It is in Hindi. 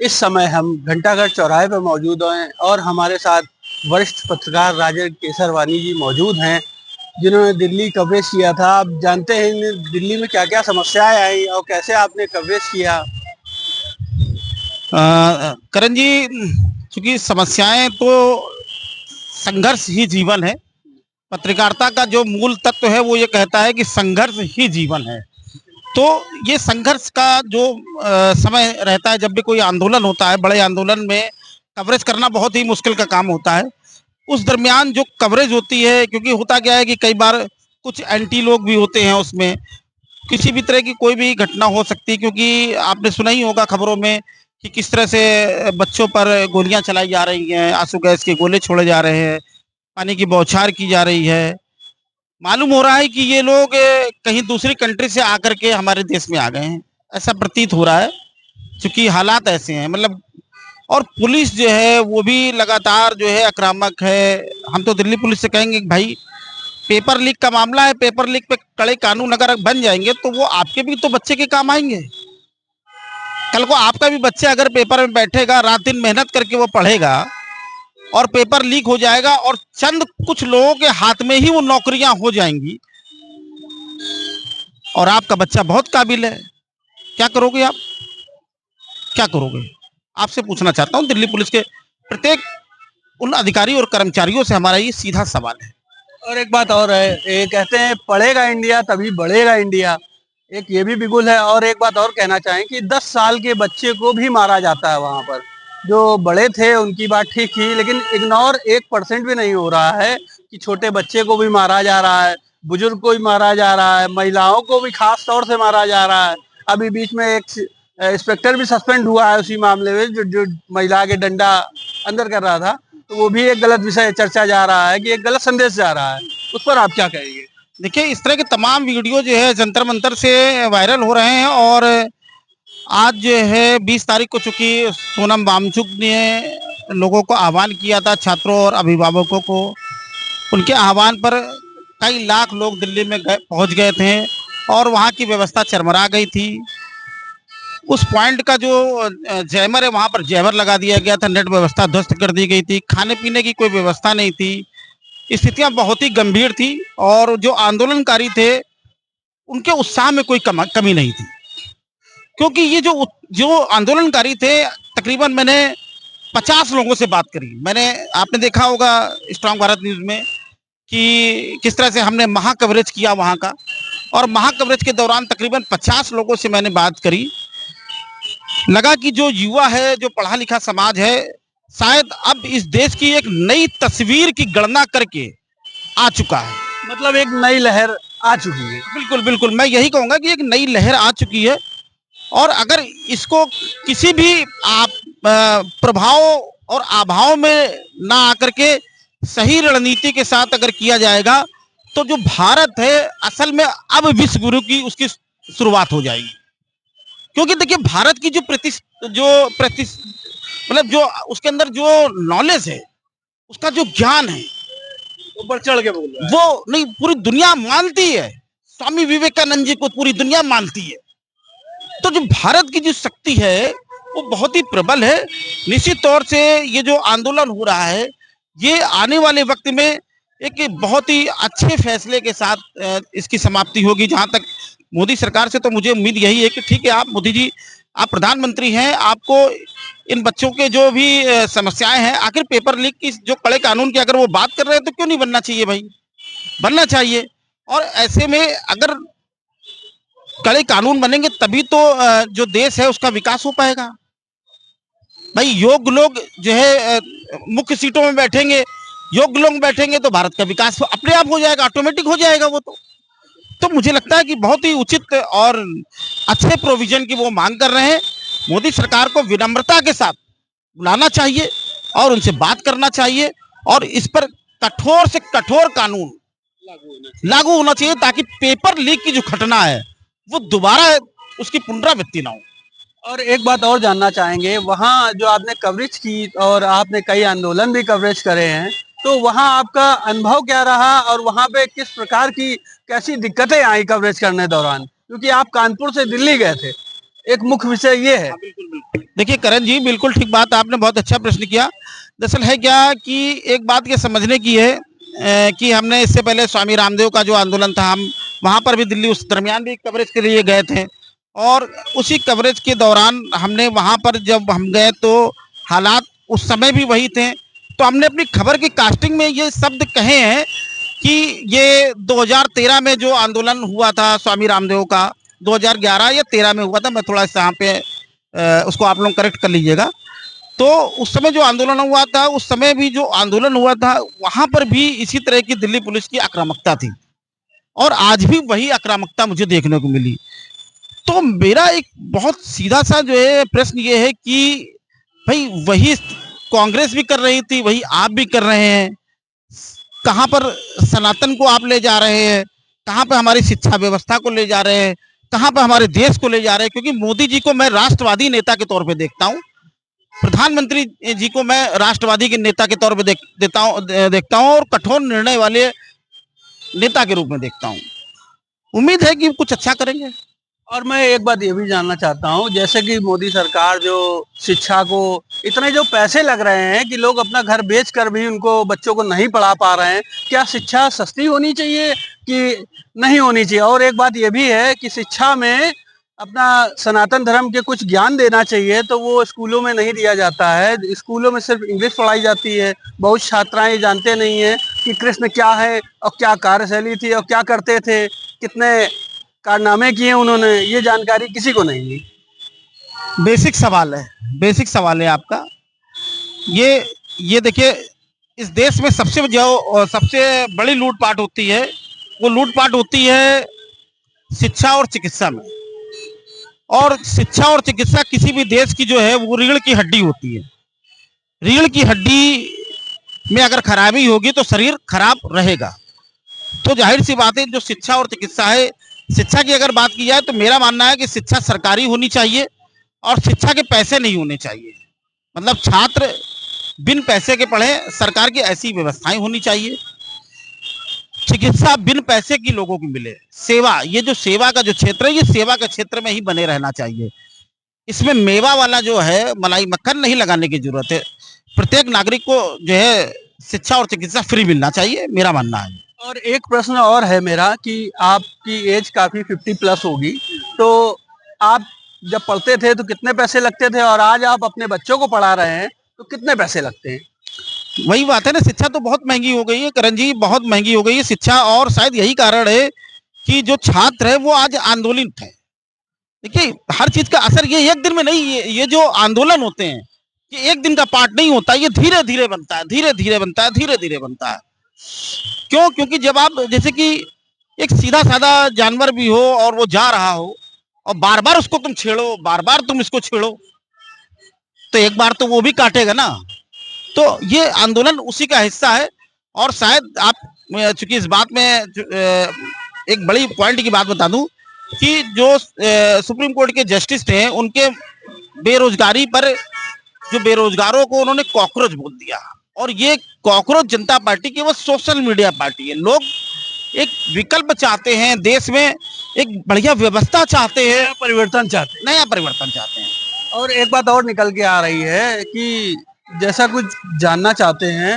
इस समय हम घंटाघर चौराहे पर मौजूद हैं और हमारे साथ वरिष्ठ पत्रकार राजन केसरवानी जी मौजूद हैं, जिन्होंने दिल्ली कवरेज किया था। आप जानते हैं दिल्ली में क्या क्या समस्याएं आई और कैसे आपने कवरेज किया। करण जी, चूंकि समस्याएं तो संघर्ष ही जीवन है। पत्रकारिता का जो मूल तत्व है वो ये कहता है कि संघर्ष ही जीवन है। तो ये संघर्ष का जो समय रहता है, जब भी कोई आंदोलन होता है, बड़े आंदोलन में कवरेज करना बहुत ही मुश्किल का काम होता है। उस दरमियान जो कवरेज होती है, क्योंकि होता क्या है कि कई बार कुछ एंटी लोग भी होते हैं उसमें, किसी भी तरह की कोई भी घटना हो सकती है। क्योंकि आपने सुना ही होगा खबरों में कि किस तरह से बच्चों पर गोलियां चलाई जा रही हैं, आंसू गैस के गोले छोड़े जा रहे हैं, पानी की बौछार की जा रही है। मालूम हो रहा है कि ये लोग कहीं दूसरी कंट्री से आकर के हमारे देश में आ गए हैं, ऐसा प्रतीत हो रहा है, क्योंकि हालात ऐसे हैं। मतलब और पुलिस जो है वो भी लगातार जो है आक्रामक है। हम तो दिल्ली पुलिस से कहेंगे कि भाई, पेपर लीक का मामला है, पेपर लीक पे कड़े कानून अगर बन जाएंगे तो वो आपके भी तो बच्चे के काम आएंगे। कल को आपका भी बच्चा अगर पेपर में बैठेगा, रात दिन मेहनत करके वो पढ़ेगा और पेपर लीक हो जाएगा और चंद कुछ लोगों के हाथ में ही वो नौकरियां हो जाएंगी, और आपका बच्चा बहुत काबिल है, क्या करोगे आप? क्या करोगे? आपसे पूछना चाहता हूं, दिल्ली पुलिस के प्रत्येक उन अधिकारी और कर्मचारियों से हमारा ये सीधा सवाल है। और एक बात और है, ये कहते हैं पढ़ेगा इंडिया तभी बढ़ेगा इंडिया, एक ये भी बिगुल है। और एक बात और कहना चाहें कि 10 साल के बच्चे को भी मारा जाता है वहां पर। जो बड़े थे उनकी बात ठीक थी, लेकिन इग्नोर 1% भी नहीं हो रहा है कि छोटे बच्चे को भी मारा जा रहा है, बुजुर्ग को भी मारा जा रहा है, महिलाओं को भी खास तौर से मारा जा रहा है। अभी बीच में एक इंस्पेक्टर भी सस्पेंड हुआ है उसी मामले में, जो महिला के डंडा अंदर कर रहा था। तो वो भी एक गलत विषय चर्चा जा रहा है कि एक गलत संदेश जा रहा है। उस पर आप क्या कहेंगे? देखिए, इस तरह के तमाम वीडियो जो है जंतर मंतर से वायरल हो रहे हैं। और आज जो है 20 तारीख को, चूंकि सोनम वांगचुक ने लोगों को आह्वान किया था, छात्रों और अभिभावकों को, उनके आह्वान पर कई लाख लोग दिल्ली में पहुंच गए थे और वहां की व्यवस्था चरमरा गई थी। उस पॉइंट का जो जैमर है, वहां पर जैमर लगा दिया गया था, नेट व्यवस्था ध्वस्त कर दी गई थी, खाने पीने की कोई व्यवस्था नहीं थी, स्थितियां बहुत ही गंभीर थी। और जो आंदोलनकारी थे उनके उत्साह में कोई कमी नहीं थी। क्योंकि ये जो जो आंदोलनकारी थे, तकरीबन मैंने 50 लोगों से बात करी। मैंने, आपने देखा होगा स्ट्रांग भारत न्यूज में कि किस तरह से हमने महा कवरेज किया वहां का, और महा कवरेज के दौरान तकरीबन 50 लोगों से मैंने बात करी। लगा कि जो युवा है, जो पढ़ा लिखा समाज है, शायद अब इस देश की एक नई तस्वीर की गणना करके आ चुका है। मतलब एक नई लहर आ चुकी है। बिल्कुल बिल्कुल, मैं यही कहूंगा कि एक नई लहर आ चुकी है। और अगर इसको किसी भी आप प्रभाव और अभाव में ना आकर के सही रणनीति के साथ अगर किया जाएगा, तो जो भारत है असल में अब विश्व गुरु की उसकी शुरुआत हो जाएगी। क्योंकि देखिए, भारत की मतलब जो उसके अंदर जो नॉलेज है, उसका जो ज्ञान है, वो बढ़ चढ़ के बोल रहा है। वो नहीं पूरी दुनिया मानती है। स्वामी विवेकानंद जी को पूरी दुनिया मानती है। तो जो भारत की जो शक्ति है वो बहुत ही प्रबल है। निश्चित तौर से ये जो आंदोलन हो रहा है, ये आने वाले वक्त में एक बहुत ही अच्छे फैसले के साथ इसकी समाप्ति होगी। जहां तक मोदी सरकार से तो मुझे उम्मीद यही है कि ठीक है, आप मोदी जी, आप प्रधानमंत्री हैं, आपको इन बच्चों के जो भी समस्याएं हैं, आखिर पेपर लीक की जो कड़े कानून की अगर वो बात कर रहे हैं तो क्यों नहीं बनना चाहिए भाई? बनना चाहिए। और ऐसे में अगर कड़े कानून बनेंगे तभी तो जो देश है उसका विकास हो पाएगा। भाई, योग्य लोग जो है मुख्य सीटों में बैठेंगे, योग्य लोग बैठेंगे तो भारत का विकास अपने आप हो जाएगा, ऑटोमेटिक हो जाएगा वो तो मुझे लगता है कि बहुत ही उचित और अच्छे प्रोविजन की वो मांग कर रहे हैं। मोदी सरकार को विनम्रता के साथ बुलाना चाहिए और उनसे बात करना चाहिए, और इस पर कठोर से कठोर कानून लागू होना चाहिए, ताकि पेपर लीक की जो घटना है वो दोबारा उसकी पुनरावृत्ति ना हो। और एक बात और जानना चाहेंगे, वहाँ जो आपने कवरेज की और आपने कई आंदोलन भी कवरेज करे हैं, तो वहाँ आपका अनुभव क्या रहा और वहाँ पे किस प्रकार की कैसी दिक्कतें आई कवरेज करने दौरान? क्योंकि आप कानपुर से दिल्ली गए थे। एक मुख्य विषय ये है। देखिए करण जी, बिल्कुल ठीक बात, आपने बहुत अच्छा प्रश्न किया। दरअसल है क्या कि एक बात ये समझने की है कि हमने इससे पहले स्वामी रामदेव का जो आंदोलन था, हम वहाँ पर भी दिल्ली उस दरमियान भी कवरेज के लिए गए थे, और उसी कवरेज के दौरान हमने वहाँ पर जब हम गए तो हालात उस समय भी वही थे। तो हमने अपनी खबर की कास्टिंग में ये शब्द कहे हैं कि ये 2013 में जो आंदोलन हुआ था स्वामी रामदेव का, 2011 या 13 में हुआ था, मैं थोड़ा सा यहाँ पे उसको आप लोग करेक्ट कर लीजिएगा। तो उस समय जो आंदोलन हुआ था, उस समय भी जो आंदोलन हुआ था वहां पर भी इसी तरह की दिल्ली पुलिस की आक्रामकता थी, और आज भी वही आक्रामकता मुझे देखने को मिली। तो मेरा एक बहुत सीधा सा जो है प्रश्न ये है कि भाई वही कांग्रेस भी कर रही थी, वही आप भी कर रहे हैं, कहाँ पर सनातन को आप ले जा रहे हैं, कहाँ पे हमारी शिक्षा व्यवस्था को ले जा रहे हैं, कहाँ पे हमारे देश को ले जा रहे हैं। क्योंकि मोदी जी को मैं राष्ट्रवादी नेता के तौर पे देखता हूँ, प्रधानमंत्री जी को मैं राष्ट्रवादी के नेता के तौर पे देखता हूँ, और कठोर निर्णय वाले नेता के रूप में देखता हूँ। उम्मीद है कि कुछ अच्छा करेंगे। और मैं एक बात ये भी जानना चाहता हूँ, जैसे कि मोदी सरकार जो शिक्षा को इतने जो पैसे लग रहे हैं कि लोग अपना घर बेच कर भी उनको बच्चों को नहीं पढ़ा पा रहे हैं, क्या शिक्षा सस्ती होनी चाहिए कि नहीं होनी चाहिए? और एक बात ये भी है कि शिक्षा में अपना सनातन धर्म के कुछ ज्ञान देना चाहिए, तो वो स्कूलों में नहीं दिया जाता है। स्कूलों में सिर्फ इंग्लिश पढ़ाई जाती है। बहुत छात्राएं जानते नहीं है कि कृष्ण क्या है और क्या कार्यशैली थी और क्या करते थे, कितने कारनामे किए उन्होंने, ये जानकारी किसी को नहीं है। बेसिक सवाल है, बेसिक सवाल है आपका। ये देखिए, इस देश में सबसे बड़ी लूटपाट होती है, वो लूटपाट होती है शिक्षा और चिकित्सा में। और शिक्षा और चिकित्सा किसी भी देश की जो है वो रीढ़ की हड्डी होती है। रीढ़ की हड्डी में अगर खराबी होगी तो शरीर खराब रहेगा। तो जाहिर सी बात है, जो शिक्षा और चिकित्सा है, शिक्षा की अगर बात की जाए तो मेरा मानना है कि शिक्षा सरकारी होनी चाहिए, और शिक्षा के पैसे नहीं होने चाहिए। मतलब छात्र बिन पैसे के पढ़े, सरकार की ऐसी व्यवस्थाएं होनी चाहिए। चिकित्सा बिन पैसे की लोगों को मिले। सेवा, ये जो सेवा का जो क्षेत्र है, ये सेवा के क्षेत्र में ही बने रहना चाहिए। इसमें मेवा वाला जो है मलाई मक्खन नहीं लगाने की जरूरत है। प्रत्येक नागरिक को जो है शिक्षा और चिकित्सा फ्री मिलना चाहिए, मेरा मानना है। और एक प्रश्न और है मेरा कि आपकी एज काफी 50 प्लस होगी, तो आप जब पढ़ते थे तो कितने पैसे लगते थे, और आज आप अपने बच्चों को पढ़ा रहे हैं तो कितने पैसे लगते हैं? वही बात है ना, शिक्षा तो बहुत महंगी हो गई है करण जी, बहुत महंगी हो गई है शिक्षा। और शायद यही कारण है कि जो छात्र है वो आज आंदोलित है। देखिए, हर चीज का असर ये एक दिन में नहीं, ये जो आंदोलन होते हैं, ये एक दिन का पार्ट नहीं होता, ये धीरे धीरे बनता है, धीरे धीरे बनता है, धीरे धीरे बनता है। क्यों? क्योंकि जब आप जैसे कि एक सीधा साधा जानवर भी हो और वो जा रहा हो, और बार बार उसको तुम छेड़ो, बार बार तुम इसको छेड़ो, तो एक बार तो वो भी काटेगा ना। तो ये आंदोलन उसी का हिस्सा है। और शायद आप, चूंकि इस बात में एक बड़ी पॉइंट की बात बता दूं कि जो सुप्रीम कोर्ट के जस्टिस थे, उनके बेरोजगारी पर, जो बेरोजगारों को उन्होंने कॉकरोच बोल दिया। और ये कॉकरोच जनता पार्टी की वो सोशल मीडिया पार्टी है। लोग एक विकल्प चाहते हैं देश में, एक बढ़िया व्यवस्था चाहते हैं, नया परिवर्तन चाहते हैं। नया परिवर्तन चाहते हैं। और एक बात और निकल के आ रही है कि जैसा कुछ जानना चाहते हैं